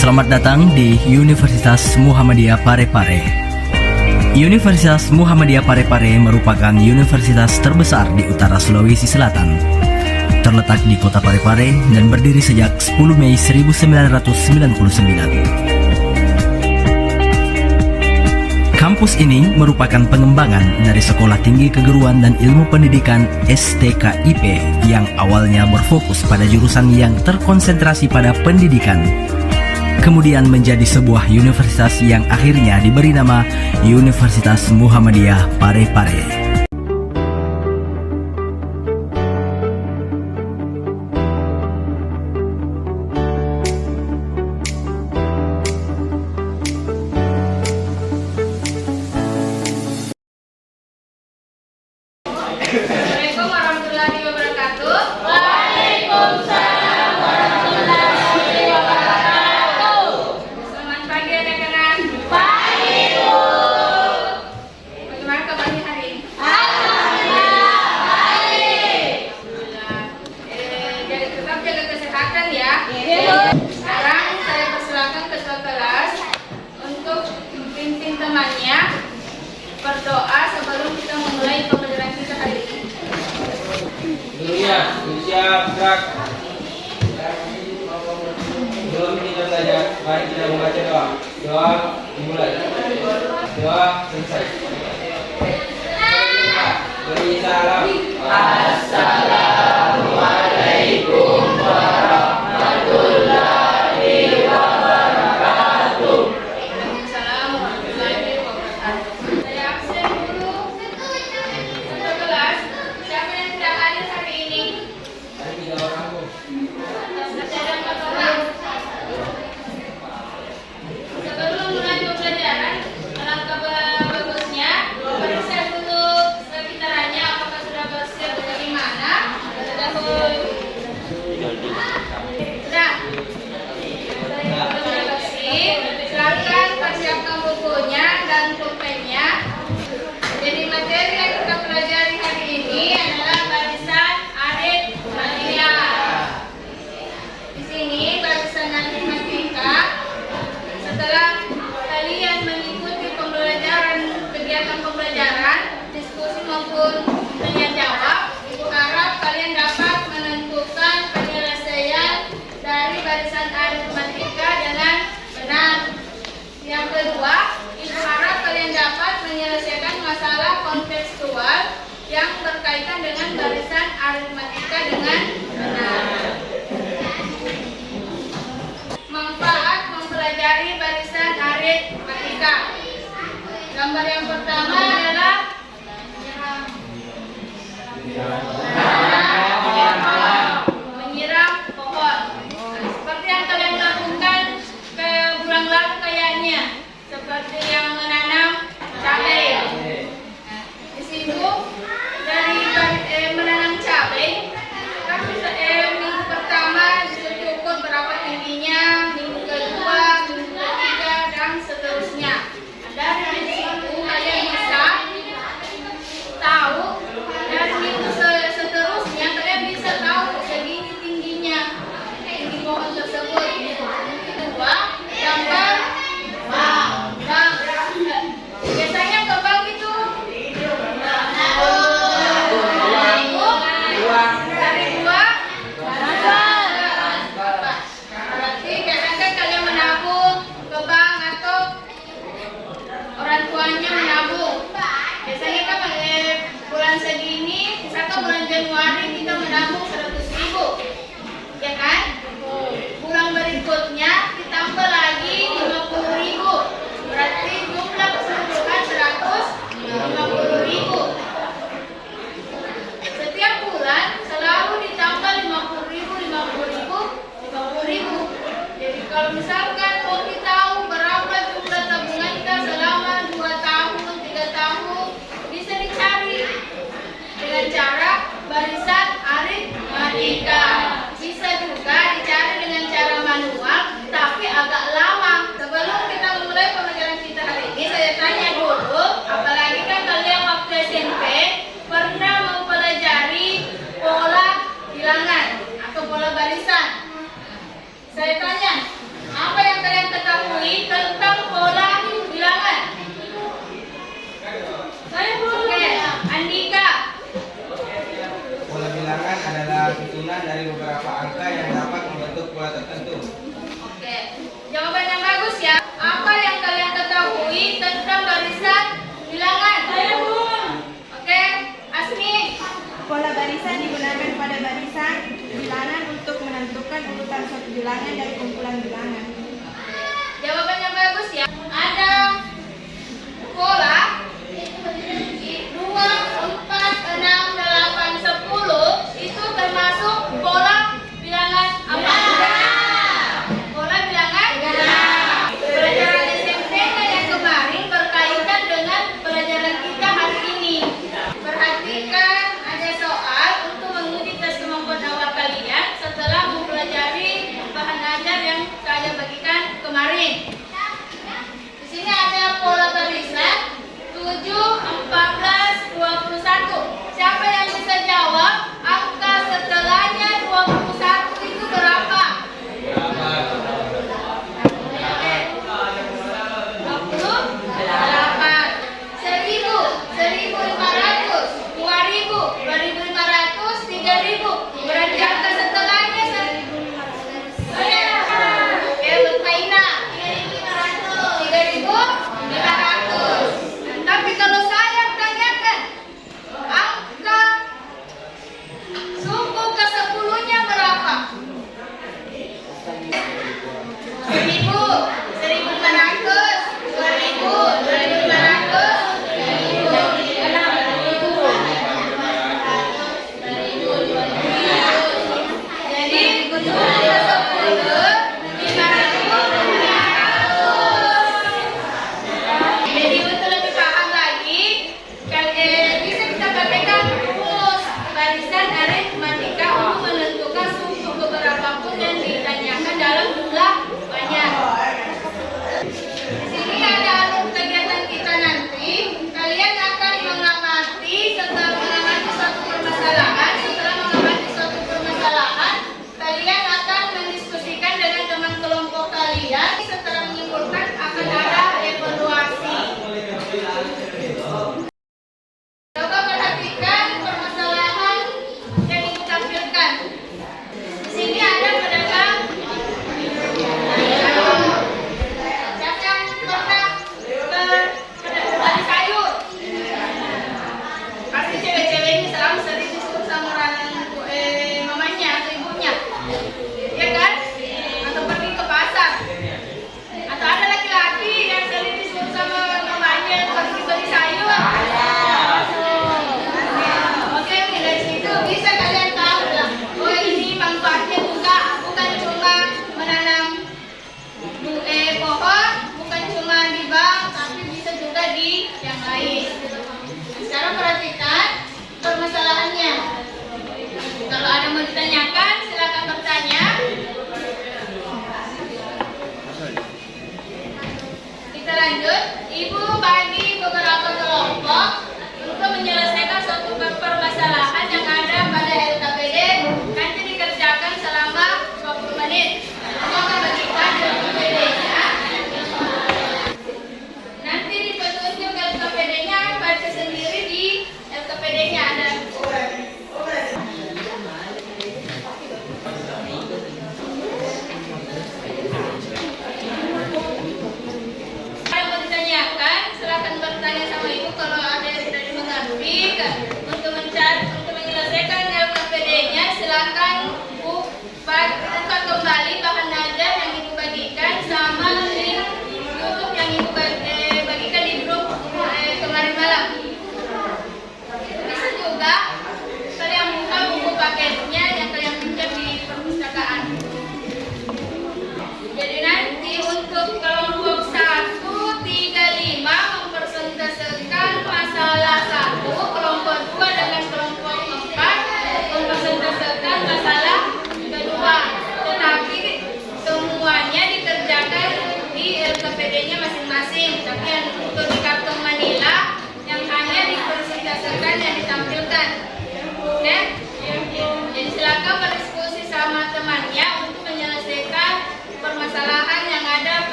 Selamat datang di Universitas Muhammadiyah Parepare. Universitas Muhammadiyah Parepare merupakan universitas terbesar di utara Sulawesi Selatan. Terletak di kota Parepare dan berdiri sejak 10 Mei 1999. Kampus ini merupakan pengembangan dari Sekolah Tinggi Keguruan dan Ilmu Pendidikan STKIP yang awalnya berfokus pada jurusan yang terkonsentrasi pada pendidikan. Kemudian menjadi sebuah universitas yang akhirnya diberi nama Universitas Muhammadiyah Parepare. Assalamualaikum warahmatullahi wabarakatuh. Waalaikumsalam warahmatullahi wabarakatuh. Selamat pagi anak-anak. Pagi, Bu. Bagaimana kabarnya hari ini? Alhamdulillah baik. Jadi tetap jaga kesehatan ya. Sekarang saya persilakan ketua kelas untuk memimpin temannya berdoa sebelum kita memulai pembelajaran kita hari ini. Siap, gerak. Sebelum kita belajar, mari kita membaca doa. Doa dimulai. Doa selesai. Beri salam. Assalamualaikum warahmatullahi wabarakatuh. Waalaikumsalam warahmatullahi wabarakatuh. Saya absen dulu. Untuk kelas, siapa yang tidak hadir hari ini? Ada 3 orang, Bu. Ada 4 orang. Sebelum mulai pembelajaran, alangkah bagusnya periksa dulu sekitarannya apakah sudah bersiap bagaimana. Sudah. Sudah bersih. Silakan persiapkan bukunya dan pulpennya. Jadi materi yang kita pelajari hari ini adalah barisan aritmatika. Di sini barisan aritmatika. Setelah kalian mengikuti kegiatan pembelajaran, diskusi maupun tanya jawab, Ibu harap kalian dapat menentukan penyelesaian dari barisan aritmatika dengan benar. Yang kedua, Ibu harap kalian dapat menyelesaikan masalah kontekstual yang berkaitan dengan barisan aritmatika dengan benar. Manfaat mempelajari barisan aritmatika. Gambar yang pertama adalah menyiram pohon. Seperti yang kalian lakukan ke bulan lalu kayaknya, seperti yang menanam cabai. Di situ dari menanam cabai, tapi minggu pertama disuruh ukur berapa tingginya, minggu kedua, minggu ketiga dan seterusnya. Dari situ kalian bisa Andika. Pola bilangan adalah susunan dari beberapa angka yang dapat membentuk pola tertentu. Oke, jawaban yang bagus ya. Apa yang kalian ketahui tentang barisan bilangan? Oke, Asmi. Pola barisan digunakan pada barisan bilangan untuk menentukan urutan suatu bilangan dari kumpulan bilangan. Jawaban yang bagus ya. Ada pola 2, 4, 6, 8, 10 itu termasuk pola bilangan apa? Pola bilangan? Pelajaran SMP yang kemarin berkaitan dengan pelajaran kita hari ini. Perhatikan ada soal untuk menguji tes kemampuan awal kalian setelah mempelajari bahan ajar yang saya bagikan kemarin. Di sini ada pola barisan 7, 14, 21. Siapa yang bisa jawab angka setelahnya 21 itu berapa? 28. 1000, 1500, 2000, 2500, 3000. Berarti angka setelahnya 1500. Oke, bermainlah. 3500. Tapi kalau saya tanyakan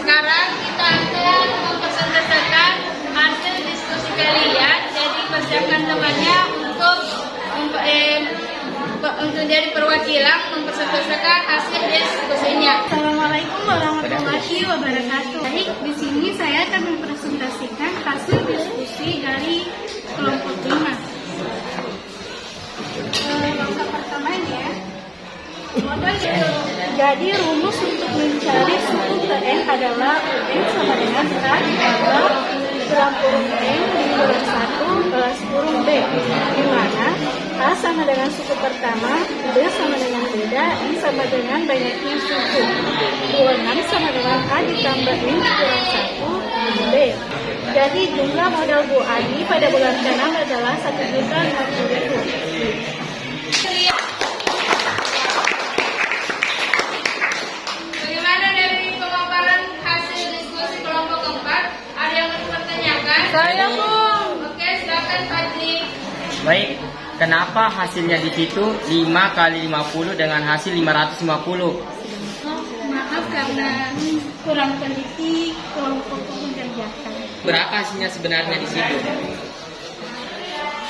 Sekarang kita akan mempresentasikan hasil diskusi kalian. Jadi persiapkan temannya untuk jadi perwakilan mempresentasikan hasil diskusinya. Assalamualaikum warahmatullahi wabarakatuh. Baik, di sini saya akan mempresentasikan hasil diskusi dari kelompok 5. Langkah pertamanya, modal. Jadi rumus untuk mencari suku TN adalah UN sama dengan K ditambah dalam kurung N dikurangi 1 kelas kurung B, di mana A sama dengan suku pertama, B sama dengan beda, I sama dengan banyaknya suku. 26 sama dengan A ditambah N kurang 1 B. Jadi jumlah modal Bu Adi pada bulan ke-6 adalah 1.050.000. Bagaimana dari pemaparan hasil diskusi kelompok keempat? Ada yang mau dipertanyakan? Saya, Bu. Oke, silakan Fadli. Baik, kenapa hasilnya di situ 5 kali 50 dengan hasil 550? Maaf karena kurang teliti kelompok mengerjakan. Berapa hasilnya sebenarnya di situ?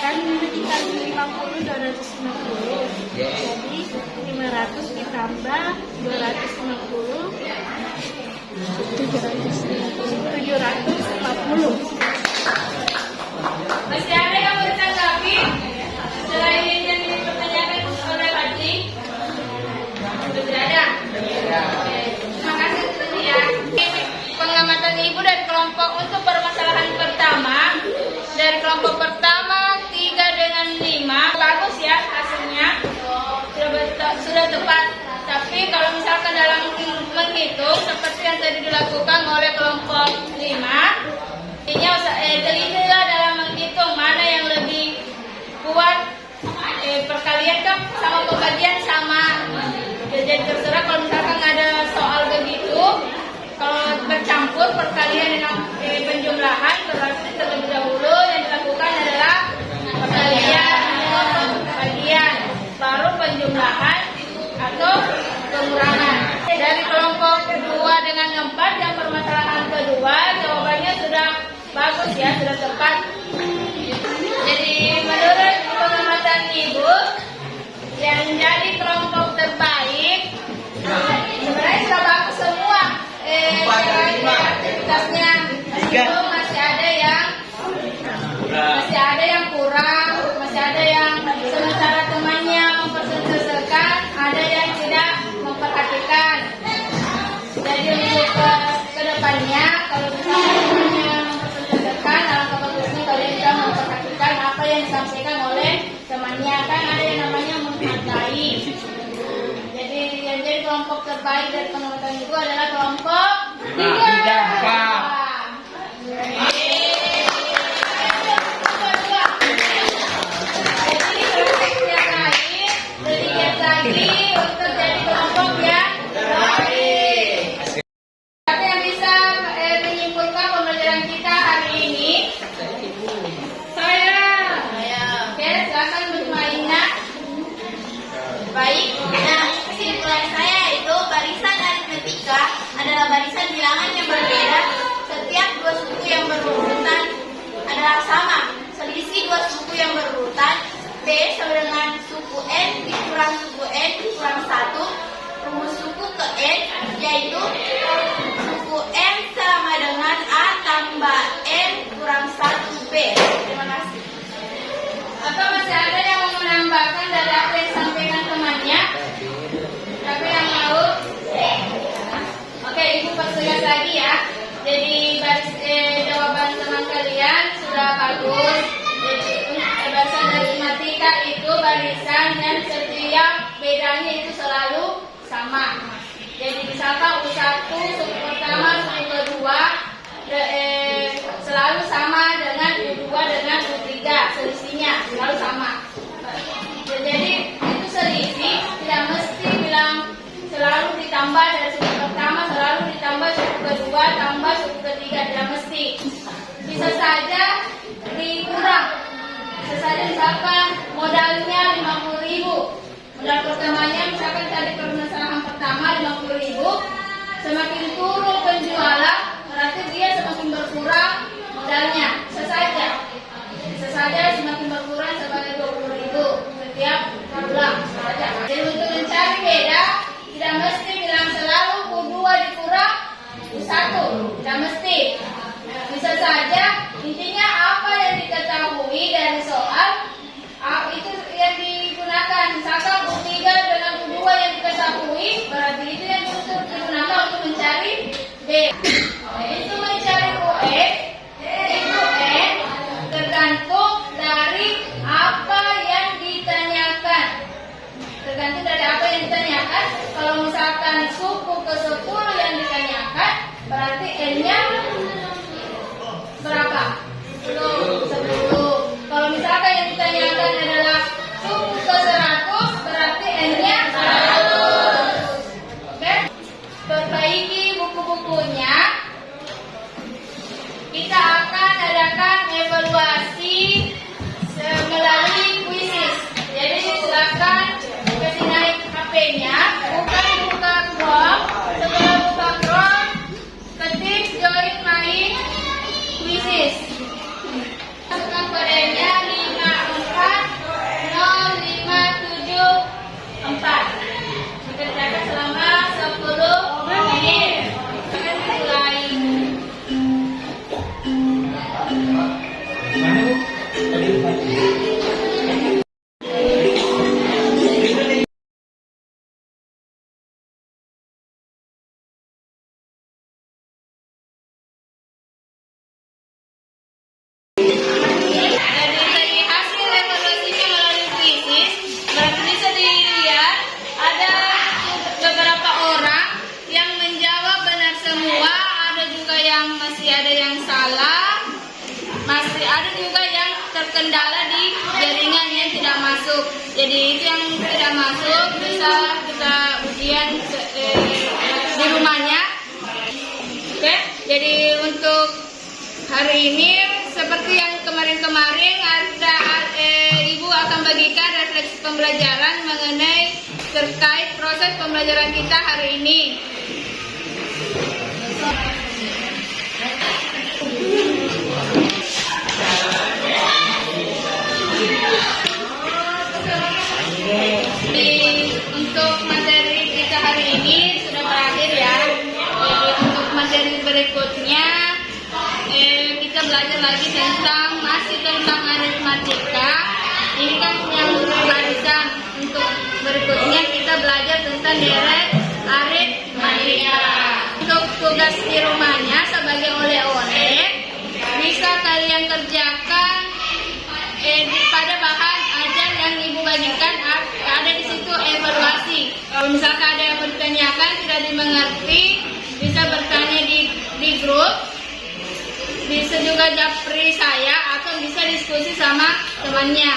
Kan dikali 50 250. Jadi 500 ditambah 250 750. Masih ada yang mau ditanggapi selain yang dipertanyakan oleh Fadli? Sudah tidak ada? Oke, terima kasih ya. Pengamatan Ibu dari kelompok untuk permasalahan pertama. Dari kelompok pertama 3 dengan 5 bagus ya hasilnya, sudah tepat. Tapi kalau misalkan dalam menghitung seperti yang tadi dilakukan oleh kelompok 5, telitilah dalam menghitung mana yang lebih kuat, perkalian kan sama pembagian sama. Jadi terserah kalau misalkan ada soal begitu, kalau bercampur perkalian dengan penjumlahan, berarti terlebih dahulu yang dilakukan adalah perkalian atau pembagian, baru penjumlahan atau pengurangan. Dari kelompok kedua dengan 4 yang permasalahan kedua, jawabannya sudah bagus ya, sudah tepat. Jadi menurut pengamatan Ibu, yang jadi kelompok terbaik sebenarnya sudah bagus semua. Aktivitasnya masih ada yang kurang, masih ada yang sementara temannya mempresentasikan, ada yang tidak memperhatikan. Jadi untuk kedepannya, kalau misalnya temannya mempresentasikan, alangkah bagusnya kalian bisa memperhatikan apa yang disampaikan oleh temannya. Kan ada yang namanya menghargai. Jadi yang jadi kelompok terbaik dari pengamatan itu adalah kelompok 3. Untuk jadi kelompok yang baik. Siapa yang bisa menyimpulkan pembelajaran kita hari ini? Saya. Oke, silakan Bu Maina. Baik, nah kesimpulan saya itu barisan aritmetika adalah barisan bilangan yang berbeda. Setiap dua suku yang berurutan adalah sama. Selisih dua suku yang berurutan B sama dengan suku N dikurang suku N dikurang 1. Rumus suku ke N yaitu suku M sama dengan A tambah N kurang 1B. Terima kasih. Atau masih ada yang mau menambahkan dari apa yang disampaikan temannya? Siapa yang mau? Oke, Ibu pertegas lagi ya. Jadi jawaban teman kalian sudah bagus. Jadi barisan aritmetika itu barisan yang setiap bedanya itu selalu sama. Jadi misalkan U1 suku pertama, suku kedua selalu sama dengan U2 dengan U3, selisihnya selalu sama. Jadi itu selisih tidak mesti bilang selalu ditambah dari suku pertama, selalu ditambah suku kedua, tambah suku ketiga, tidak mesti. Bisa saja dikurang. Bisa saja misalkan modalnya 50.000. Modal pertamanya misalkan tadi permasalahan pertama 50.000, semakin turun penjualan berkurang modalnya. Bisa saja semakin berkurang sebanyak 20.000 setiap bulan. Jadi untuk mencari beda, tidak mesti bilang selalu U2 dikurang U1, tidak mesti. Bisa saja intinya apa yang diketahui dari soal itu yang digunakan. Misalkan U3 dengan U2 yang diketahui, berarti itu yang digunakan untuk mencari B. Itu mencari UN, itu N tergantung dari apa yang ditanyakan. Tergantung dari apa yang ditanyakan. Kalau misalkan suku ke-10 yang ditanyakan, berarti N-nya berapa? 10. Kalau misalkan yang ditanyakan adalah suku ke-100, berarti N-nya 100. Oke? Perbaiki buku-bukunya. Kita akan adakan evaluasi melalui kuisis. Jadi silakan kasih naik HP-nya, buka Chrome. Setelah buka Chrome, ketik join my kuisis. Masukkan kodenya 54057 Dikerjakan selama 10 menit. Mulai. Dari hasil evaluasinya melalui kuisis, berarti bisa dilihat ada beberapa orang yang menjawab benar semua, ada juga yang masih ada yang salah, masih ada juga yang terkendala di jaringan yang tidak masuk. Jadi itu yang tidak masuk bisa kita ujian di rumahnya. Oke, jadi untuk hari ini seperti yang kemarin-kemarin Ibu akan bagikan refleksi pembelajaran mengenai terkait proses pembelajaran kita hari ini. Untuk materi kita hari ini sudah berakhir ya. Jadi untuk materi berikutnya kita belajar lagi masih tentang aritmatika. Ini kan yang barisan. Untuk berikutnya kita belajar tentang deret aritmatika. Untuk tugas di rumahnya sebagai oleh-oleh bisa kalian kerjakan pada bahan ajar yang Ibu bagikan. Ada di situ evaluasi. Kalau misalkan ada yang bertanyakan tidak dimengerti, bisa bertanya di grup. Bisa juga japri saya atau bisa diskusi sama temannya.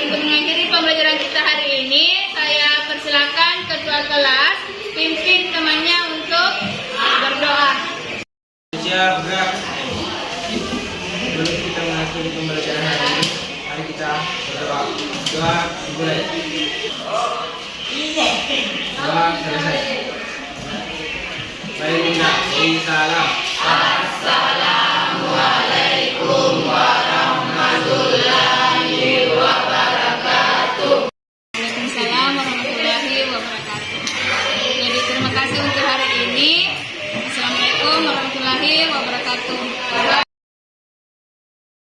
Untuk mengakhiri pembelajaran kita hari ini, saya persilakan ketua kelas pimpin temannya untuk berdoa. Siap, gerak. Sebelum kita mengakhiri pembelajaran hari ini, mari kita berdoa. Doa dimulai. Doa selesai. Baik, Bunda. Salam. Assalam.